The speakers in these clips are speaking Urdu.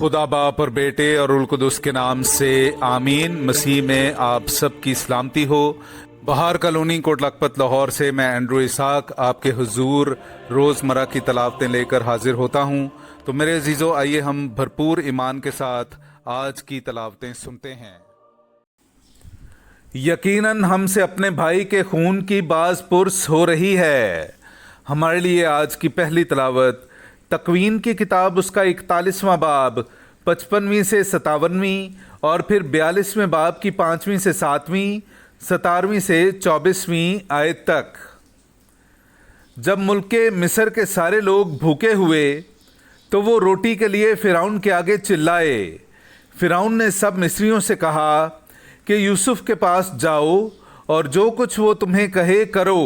خدا باپ اور بیٹے اور روح القدس کے نام سے آمین۔ مسیح میں آپ سب کی سلامتی ہو۔ بہار کالونی کوٹ لکھپت لاہور سے میں اینڈرو اسحاق آپ کے حضور روزمرہ کی تلاوتیں لے کر حاضر ہوتا ہوں۔ تو میرے عزیزو، آئیے ہم بھرپور ایمان کے ساتھ آج کی تلاوتیں سنتے ہیں۔ یقیناً ہم سے اپنے بھائی کے خون کی باز پرس ہو رہی ہے۔ ہمارے لیے آج کی پہلی تلاوت تکوین کی کتاب، اس کا 41واں باب 55ویں سے 57ویں، اور پھر 42ویں باب کی 5ویں سے 7ویں، 17ویں سے 24ویں آیت تک۔ جب ملک مصر کے سارے لوگ بھوکے ہوئے تو وہ روٹی کے لیے فرعون کے آگے چلائے۔ فرعون نے سب مصریوں سے کہا کہ یوسف کے پاس جاؤ اور جو کچھ وہ تمہیں کہے کرو،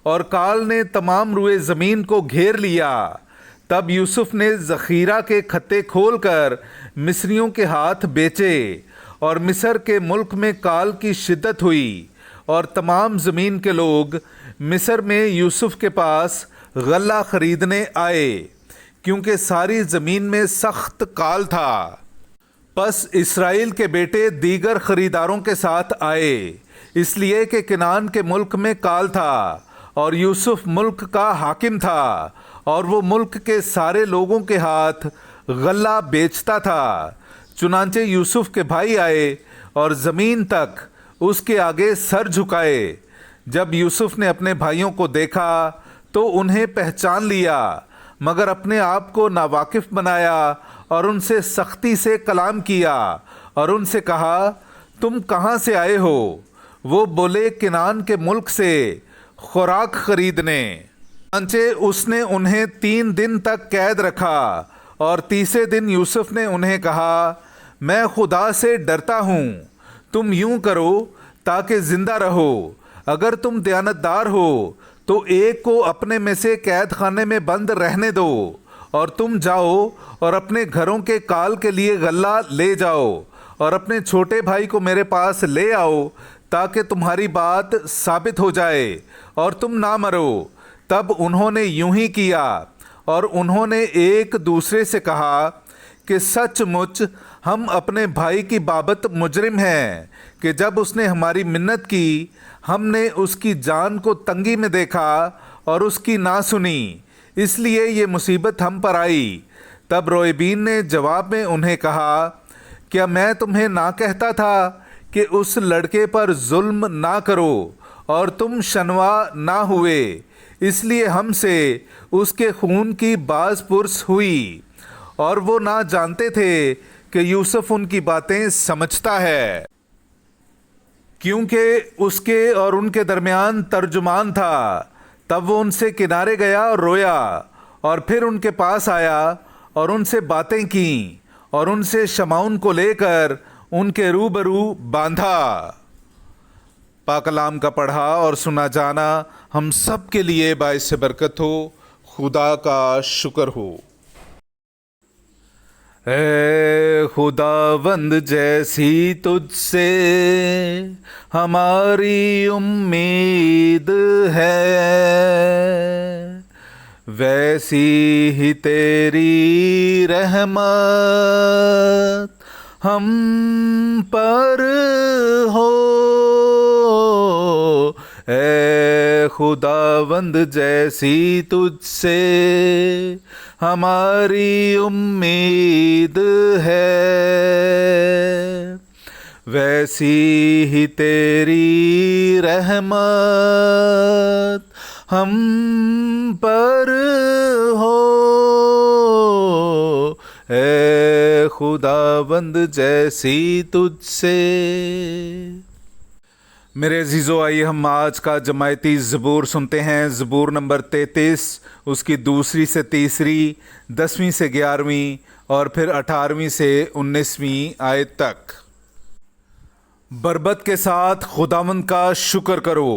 اور کال نے تمام روئے زمین کو گھیر لیا۔ تب یوسف نے ذخیرہ کے کھتے کھول کر مصریوں کے ہاتھ بیچے، اور مصر کے ملک میں کال کی شدت ہوئی، اور تمام زمین کے لوگ مصر میں یوسف کے پاس غلہ خریدنے آئے، کیونکہ ساری زمین میں سخت کال تھا۔ پس اسرائیل کے بیٹے دیگر خریداروں کے ساتھ آئے، اس لیے کہ کنعان کے ملک میں کال تھا، اور یوسف ملک کا حاکم تھا، اور وہ ملک کے سارے لوگوں کے ہاتھ غلہ بیچتا تھا۔ چنانچہ یوسف کے بھائی آئے اور زمین تک اس کے آگے سر جھکائے۔ جب یوسف نے اپنے بھائیوں کو دیکھا تو انہیں پہچان لیا، مگر اپنے آپ کو ناواقف بنایا اور ان سے سختی سے کلام کیا، اور ان سے کہا، تم کہاں سے آئے ہو؟ وہ بولے، کنعان کے ملک سے خوراک خریدنے۔ چنانچہ اس نے انہیں 3 دن تک قید رکھا، اور تیسرے دن یوسف نے انہیں کہا، میں خدا سے ڈرتا ہوں، تم یوں کرو تاکہ زندہ رہو۔ اگر تم دیانتدار ہو تو ایک کو اپنے میں سے قید خانے میں بند رہنے دو، اور تم جاؤ اور اپنے گھروں کے کال کے لیے غلہ لے جاؤ، اور اپنے چھوٹے بھائی کو میرے پاس لے آؤ، تاکہ تمہاری بات ثابت ہو جائے اور تم نہ مرو۔ تب انہوں نے یوں ہی کیا، اور انہوں نے ایک دوسرے سے کہا کہ سچ مچ ہم اپنے بھائی کی بابت مجرم ہیں، کہ جب اس نے ہماری منت کی، ہم نے اس کی جان کو تنگی میں دیکھا اور اس کی نہ سنی، اس لیے یہ مصیبت ہم پر آئی۔ تب رویبین نے جواب میں انہیں کہا، کیا میں تمہیں نہ کہتا تھا کہ اس لڑکے پر ظلم نہ کرو، اور تم شنوا نہ ہوئے؟ اس لیے ہم سے اس کے خون کی باز پرس ہوئی، اور وہ نہ جانتے تھے کہ یوسف ان کی باتیں سمجھتا ہے، کیونکہ اس کے اور ان کے درمیان ترجمان تھا۔ تب وہ ان سے کنارے گیا اور رویا، اور پھر ان کے پاس آیا اور ان سے باتیں کیں، اور ان سے شمعون کو لے کر ان کے روبرو باندھا۔ پاک کلام کا پڑھا اور سنا جانا ہم سب کے لیے باعث برکت ہو۔ خدا کا شکر ہو۔ اے خداوند، جیسی تجھ سے ہماری امید ہے، ویسی ہی تیری رحمت ہم پر ہو۔ اے خداوند، جیسی تجھ سے ہماری امید ہے، ویسی ہی تیری رحمت ہم پر ہو۔ اے خداوند، جیسی تجھ سے۔ میرے عزیزو، آئیے ہم آج کا جماعتی زبور سنتے ہیں۔ زبور نمبر 33، اس کی 2 سے 3، 10 سے 11، اور پھر 18 سے 19 آیت تک۔ بربط کے ساتھ خداوند کا شکر کرو،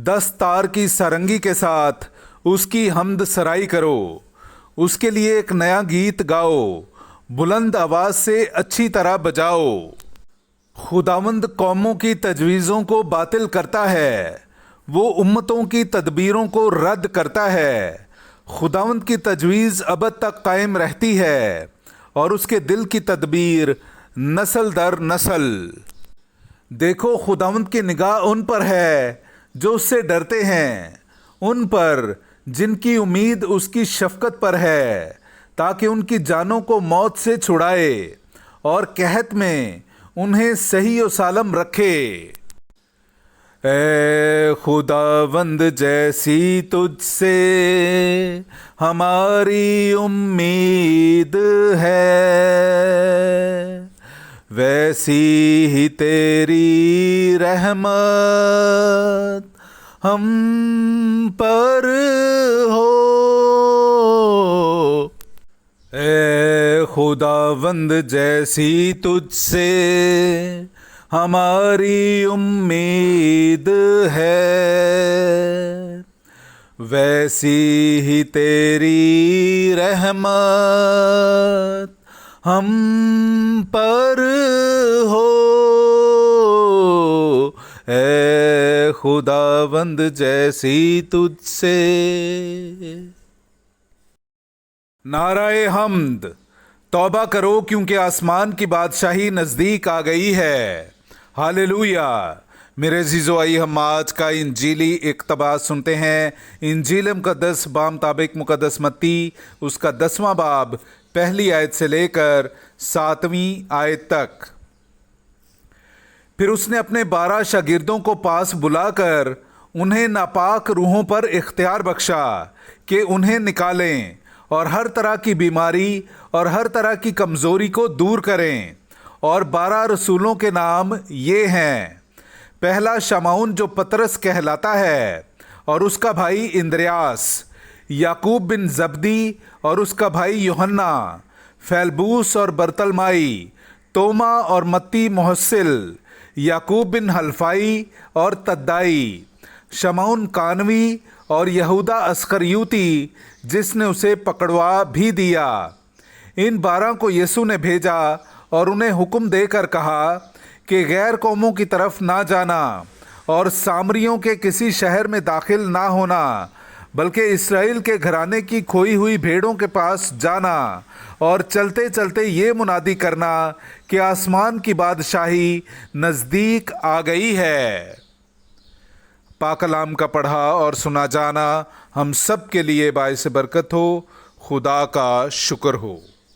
10 تار کی سارنگی کے ساتھ اس کی حمد سرائی کرو، اس کے لیے ایک نیا گیت گاؤ، بلند آواز سے اچھی طرح بجاؤ۔ خداوند قوموں کی تجویزوں کو باطل کرتا ہے، وہ امتوں کی تدبیروں کو رد کرتا ہے۔ خداوند کی تجویز ابد تک قائم رہتی ہے، اور اس کے دل کی تدبیر نسل در نسل۔ دیکھو خداوند کی نگاہ ان پر ہے جو اس سے ڈرتے ہیں، ان پر جن کی امید اس کی شفقت پر ہے، تاکہ ان کی جانوں کو موت سے چھڑائے اور قحط میں انہیں صحیح و سالم رکھے۔ اے خداوند جیسی تجھ سے ہماری امید ہے، ویسی ہی تیری رحمت ہم پر ہو۔ اے خداوند جیسی تجھ سے ہماری امید ہے، ویسی ہی تیری رحمت ہم پر ہو۔ اے خداوند جیسی تجھ سے۔ نعرہ حمد۔ توبہ کرو کیونکہ آسمان کی بادشاہی نزدیک آ گئی ہے۔ ہاللویا۔ میرے عزیزو، آئیے ہم آج کا انجیلی اقتباس سنتے ہیں۔ انجیل مقدس بامطابق مقدس متی، اس کا 10واں باب، پہلی آیت سے لے کر 7ویں آیت تک۔ پھر اس نے اپنے 12 شاگردوں کو پاس بلا کر انہیں ناپاک روحوں پر اختیار بخشا کہ انہیں نکالیں اور ہر طرح کی بیماری اور ہر طرح کی کمزوری کو دور کریں۔ اور 12 رسولوں کے نام یہ ہیں: پہلا شمعون جو پطرس کہلاتا ہے اور اس کا بھائی اندریاس، یعقوب بن زبدی اور اس کا بھائی یوحنا، فیلبوس اور برتلمائی، توما اور متی محسل، یعقوب بن حلفائی اور تدائی، شمعون کانوی اور یہودا اسخریوتی جس نے اسے پکڑوا بھی دیا۔ ان 12 کو یسوع نے بھیجا اور انہیں حکم دے کر کہا کہ غیر قوموں کی طرف نہ جانا اور سامریوں کے کسی شہر میں داخل نہ ہونا، بلکہ اسرائیل کے گھرانے کی کھوئی ہوئی بھیڑوں کے پاس جانا اور چلتے چلتے یہ منادی کرنا کہ آسمان کی بادشاہی نزدیک آ گئی ہے۔ پاک کلام کا پڑھا اور سنا جانا ہم سب کے لیے باعث برکت ہو۔ خدا کا شکر ہو۔